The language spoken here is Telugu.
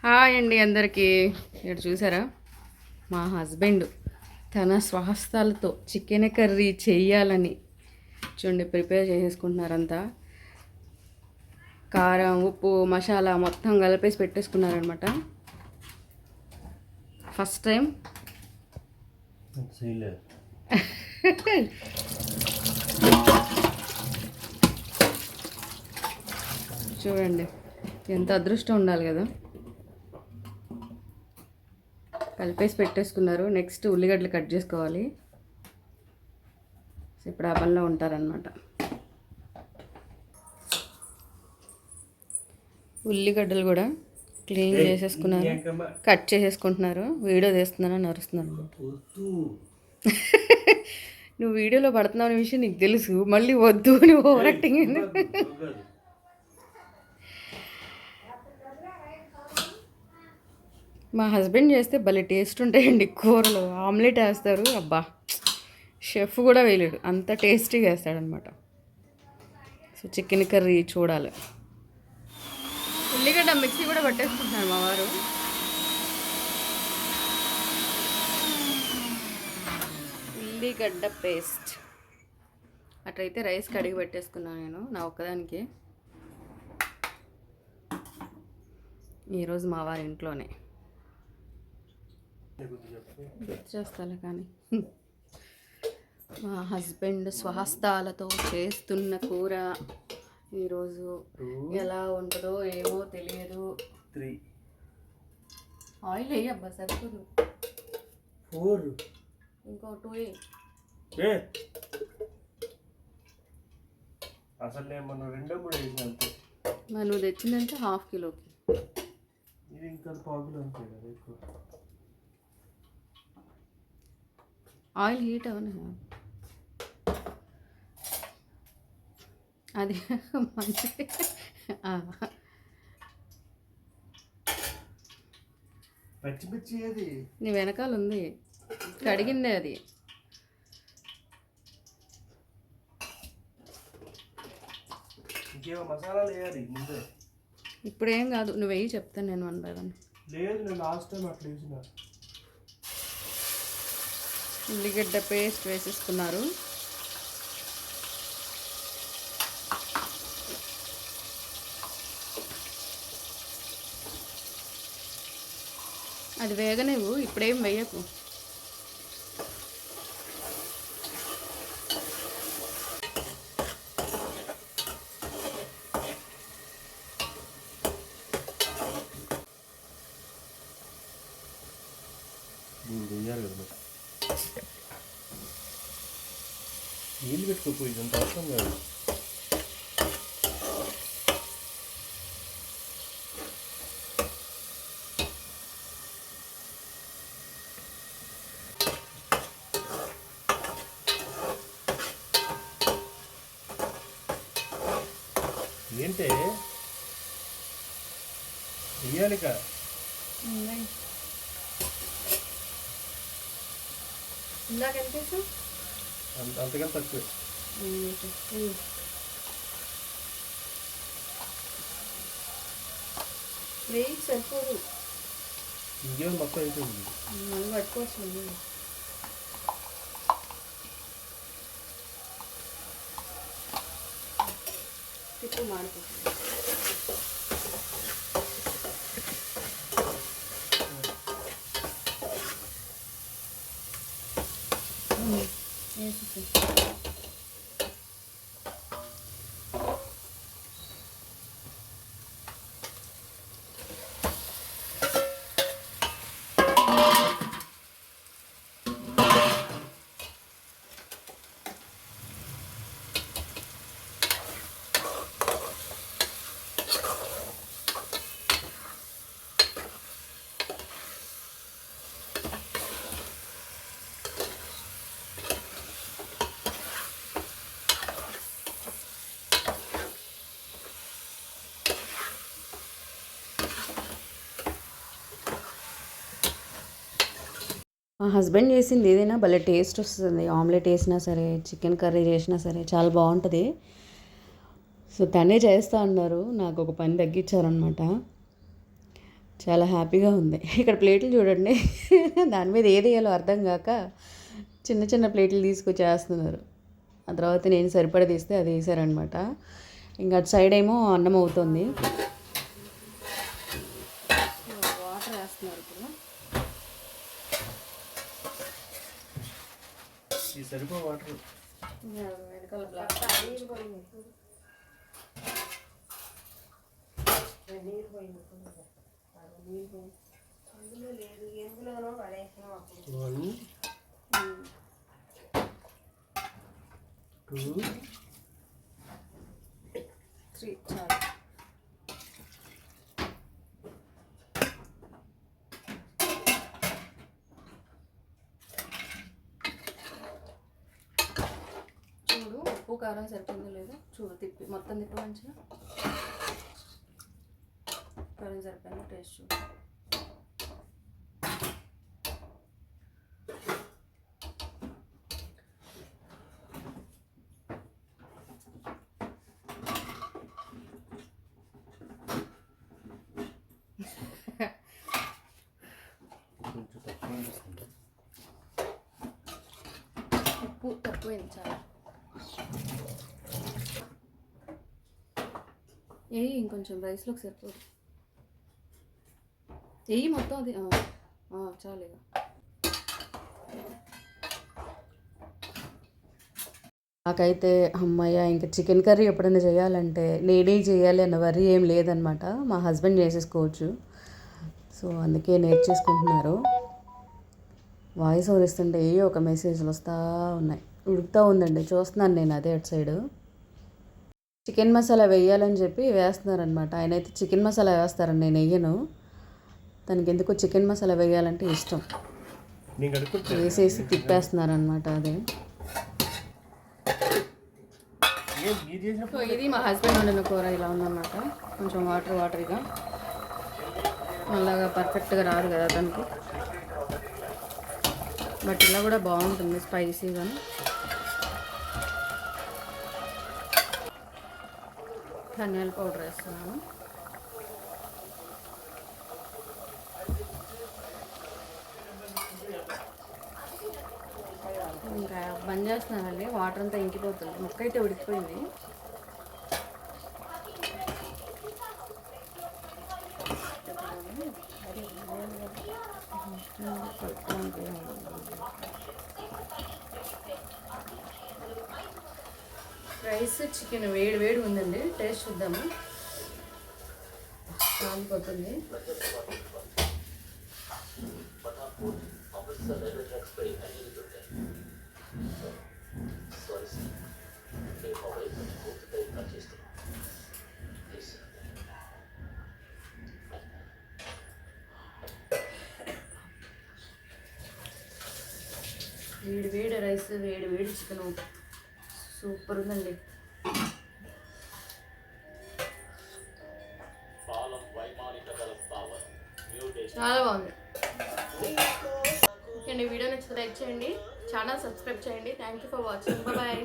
హాయ్ అండి అందరికీ. ఇక్కడ చూసారా మా హస్బెండ్ తన స్వహస్తాలతో చికెన్ కర్రీ చేయాలని చూడండి ప్రిపేర్ చేసేసుకుంటున్నారంతా. కారం ఉప్పు మసాలా మొత్తం కలిపేసి పెట్టేసుకున్నారనమాట. ఫస్ట్ టైం చూడండి ఎంత అదృష్టం ఉండాలి కదా. కలిపేసి పెట్టేసుకున్నారు. నెక్స్ట్ ఉల్లిగడ్డలు కట్ చేసుకోవాలి. ఇప్పుడు ఆ పనిలో ఉంటారనమాట. ఉల్లిగడ్డలు కూడా క్లీన్ చేసేసుకున్నారు, కట్ చేసేసుకుంటున్నారు. వీడియో తీస్తున్నాను అని అరుస్తున్నారు. నువ్వు వీడియోలో పడుతున్నావు అనే విషయం నీకు తెలుసు, మళ్ళీ వద్దు అని ఓవర్ యాక్టింగ్. మా హస్బెండ్ చేస్తే భలే టేస్ట్ ఉంటాయండి కూరలు. ఆమ్లెట్ వేస్తారు, అబ్బా షెఫ్ కూడా వేయలేడు, అంత టేస్టీగా వేస్తాడనమాట. సో చికెన్ కర్రీ చూడాలి. ఉల్లిగడ్డ మిక్సీ కూడా పట్టేసుకుంటున్నారు మా వారు. ఉల్లిగడ్డ పేస్ట్ అట్లయితే రైస్ కడిగి పెట్టేసుకున్నాను నేను నా ఒక్కదానికి. ఈరోజు మా వారి ఇంట్లోనే గుర్తు చేస్తాలే కానీ మా హస్బెండ్ స్వహస్తాలతో చేస్తున్న కూర ఈరోజు ఎలా ఉంటుందో ఏమో తెలియదు. ఆయిల్ వేయి అబ్బా, సరిపోదు. ఇంకో 2 అసలు నేను మనం 2-3 వేసిన అంతే. మరి నువ్వు తెచ్చిందంటే ½ కిలోకి. ఇది ఇంకా 1/4 కిలో అంతే కదా ఎక్కువ. ఆయిల్ హీట్ అవనా అది మంచిది. పచ్చిమిర్చి అది నీ వెనకాల ఉంది, కడిగిందే అది. ఇంకేమో మసాలాలు వేయాలి ముందే. ఇప్పుడు ఏం కాదు, నువ్వు వెయ్యి చెప్తాను నేను 1 by 1. లేదు నేను లాస్ట్ టైం అట్లా వేసిన. ఉల్లిగడ్డ పేస్ట్ వేసేసుకున్నారు. అది వేగనేవు, ఇప్పుడేం వేయకు. నీళ్ళు పెట్టుకోపోయి ఇదంత అవసరం కాదు. ఏంటే వెయ్యాలిక ఇందాక ఎంత వేసావు? అంతకన్నా తక్కువ. వెయ్యి సరిపోదు, ఇంకేమో మొత్తం అయిపోయింది. మళ్ళీ పట్టుకోవచ్చు. తిప్పు మాడిపోతుంది. మా హస్బెండ్ చేసింది ఏదైనా భలే టేస్ట్ వస్తుంది. ఆమ్లెట్ వేసినా సరే, చికెన్ కర్రీ చేసినా సరే చాలా బాగుంటుంది. సో తనే చేస్తా అన్నారు, నాకు ఒక పని తగ్గించారనమాట. చాలా హ్యాపీగా ఉంది. ఇక్కడ ప్లేట్లు చూడండి, దాని మీద ఏది వేయాలో అర్థం కాక చిన్న చిన్న ప్లేట్లు తీసుకొచ్చేస్తున్నారు. ఆ తర్వాత నేను సరిపడా తీస్తే అది వేసారనమాట. ఇంకా అటు సైడ్ ఏమో అన్నం అవుతుంది. వాటర్ వేస్తున్నారు ఇప్పుడు. ఈ సరిపో వాటర్ వెనకాల బ్లాక్ వన్ 2 3 చాలు. చూడు ఉప్పు కారం సరిపోయిందో లేదో చూడు, తిప్పి మొత్తం తిప్పి మంచిగా. కారం సరిపోయిందో టేస్ట్ చూడు. కొంచెం తక్కువ అనిపిస్తుంది. ఉప్పు తక్కువైంది చాలా. ఇంకొంచెం రైస్లోకి సరిపోదు. మొత్తం అది చాలు ఇక. నాకైతే అమ్మయ్య ఇంకా చికెన్ కర్రీ ఎప్పుడైనా చేయాలంటే నేనే చేయాలి అన్న వర్రీ ఏం లేదనమాట. మా హస్బెండ్ చేసేసుకోవచ్చు. సో అందుకే నేర్చేసుకుంటున్నారు. వాయిస్ ఓవర్ ఇస్తుంటే ఒక మెసేజ్లు వస్తూ ఉన్నాయి. ఉడుకుతూ ఉందండి, చూస్తున్నాను నేను అదే అటు సైడు. చికెన్ మసాలా వేయాలని చెప్పి వేస్తున్నారనమాట. ఆయన అయితే చికెన్ మసాలా వేస్తారని నేను వేయను. తనకి ఎందుకో చికెన్ మసాలా వేయాలంటే ఇష్టం. వేసేసి తిప్పేస్తున్నారనమాట. అదే సో ఇది మా హస్బెండ్ వండిన కూర ఇలా ఉందన్నమాట. కొంచెం వాటరీగా, అలాగా పర్ఫెక్ట్గా రాదు కదా తనకి, బట్ ఇలా కూడా బాగుంటుంది స్పైసీగా. ధనియాల పౌడర్ వేస్తున్నాను. ఇంకా బంద్ చేస్తున్నానండి, వాటర్ అంతా ఇంకిపోతుంది. ముక్క అయితే ఉడికిపోయింది. రైస్ చికెన్ వేడి ఉందండి, టేస్ట్ చూద్దాము. కాలిపోతుంది. వేడి రైస్, వేడి చికెన్ సూపర్ ఉందండి. చాలా బాగుంది. ఓకే అండి, వీడియో నచ్చితే లైక్ చేయండి, ఛానల్ సబ్స్క్రైబ్ చేయండి. Thank you for watching. Bye.